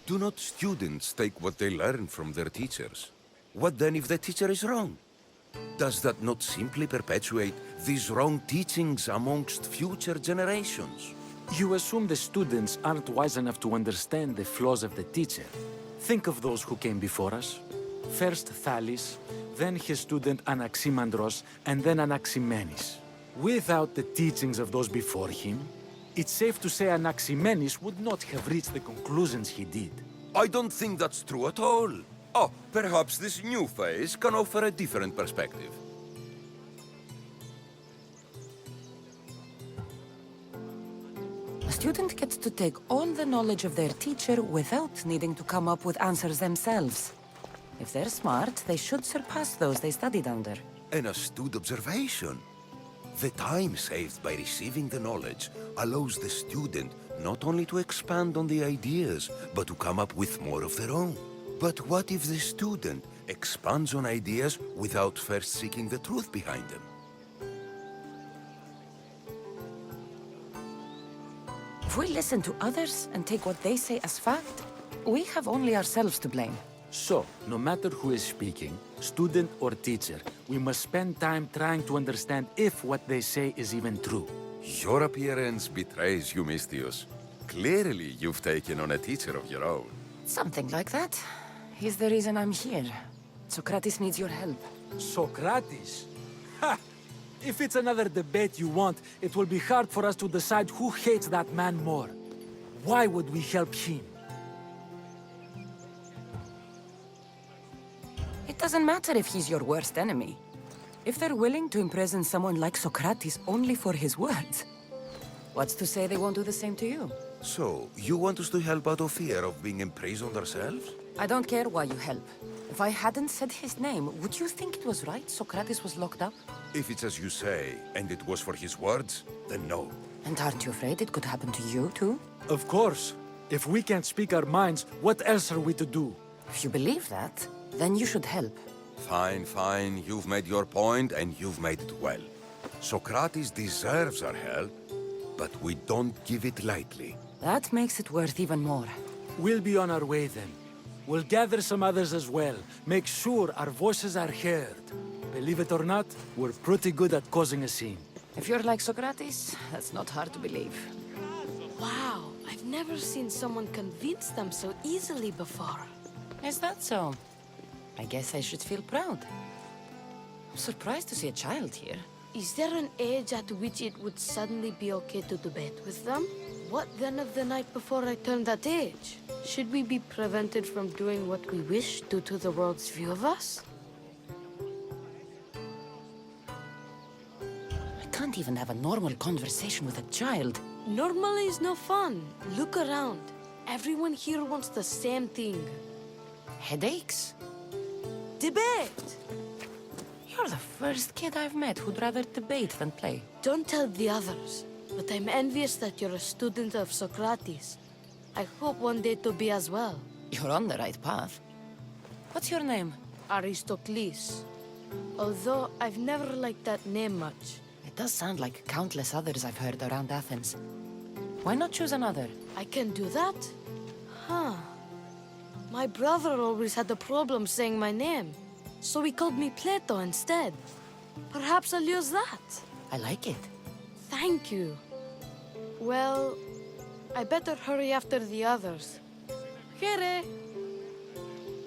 Do not students take what they learn from their teachers? What then if the teacher is wrong? Does that not simply perpetuate these wrong teachings amongst future generations? You assume the students aren't wise enough to understand the flaws of the teacher. Think of those who came before us. First Thales, then his student Anaximandros, and then Anaximenes. Without the teachings of those before him, it's safe to say Anaximenes would not have reached the conclusions he did. I don't think that's true at all. Oh, perhaps this new phase can offer a different perspective. A student gets to take all the knowledge of their teacher without needing to come up with answers themselves. If they're smart, they should surpass those they studied under. An astute observation. The time saved by receiving the knowledge allows the student not only to expand on the ideas, but to come up with more of their own. But what if the student expands on ideas without first seeking the truth behind them? If we listen to others and take what they say as fact, we have only ourselves to blame. So, no matter who is speaking, student or teacher, we must spend time trying to understand if what they say is even true. Your appearance betrays you, Mystios. Clearly, you've taken on a teacher of your own. Something like that. He's the reason I'm here. Sokrates needs your help. Sokrates? Ha! If it's another debate you want, it will be hard for us to decide who hates that man more. Why would we help him? It doesn't matter if he's your worst enemy. If they're willing to imprison someone like Sokrates only for his words, what's to say they won't do the same to you? So, you want us to help out of fear of being imprisoned ourselves? I don't care why you help. If I hadn't said his name, would you think it was right Sokrates was locked up? If it's as you say, and it was for his words, then no. And aren't you afraid it could happen to you, too? Of course. If we can't speak our minds, what else are we to do? If you believe that, then you should help. Fine, fine. You've made your point, and you've made it well. Sokrates deserves our help, but we don't give it lightly. That makes it worth even more. We'll be on our way then. We'll gather some others as well. Make sure our voices are heard. Believe it or not, we're pretty good at causing a scene. If you're like Sokrates, that's not hard to believe. Wow, I've never seen someone convince them so easily before. Is that so? I guess I should feel proud. I'm surprised to see a child here. Is there an age at which it would suddenly be okay to debate with them? What then of the night before I turned that age? Should we be prevented from doing what we wish due to the world's view of us? I can't even have a normal conversation with a child. Normal is no fun. Look around. Everyone here wants the same thing. Headaches? Debate! You're the first kid I've met who'd rather debate than play. Don't tell the others, but I'm envious that you're a student of Socrates. I hope one day to be as well. You're on the right path. What's your name? Aristocles. Although I've never liked that name much. It does sound like countless others I've heard around Athens. Why not choose another? I can do that? Huh. My brother always had a problem saying my name, so he called me Plato instead. Perhaps I'll use that. I like it. Thank you. Well, I better hurry after the others. Here.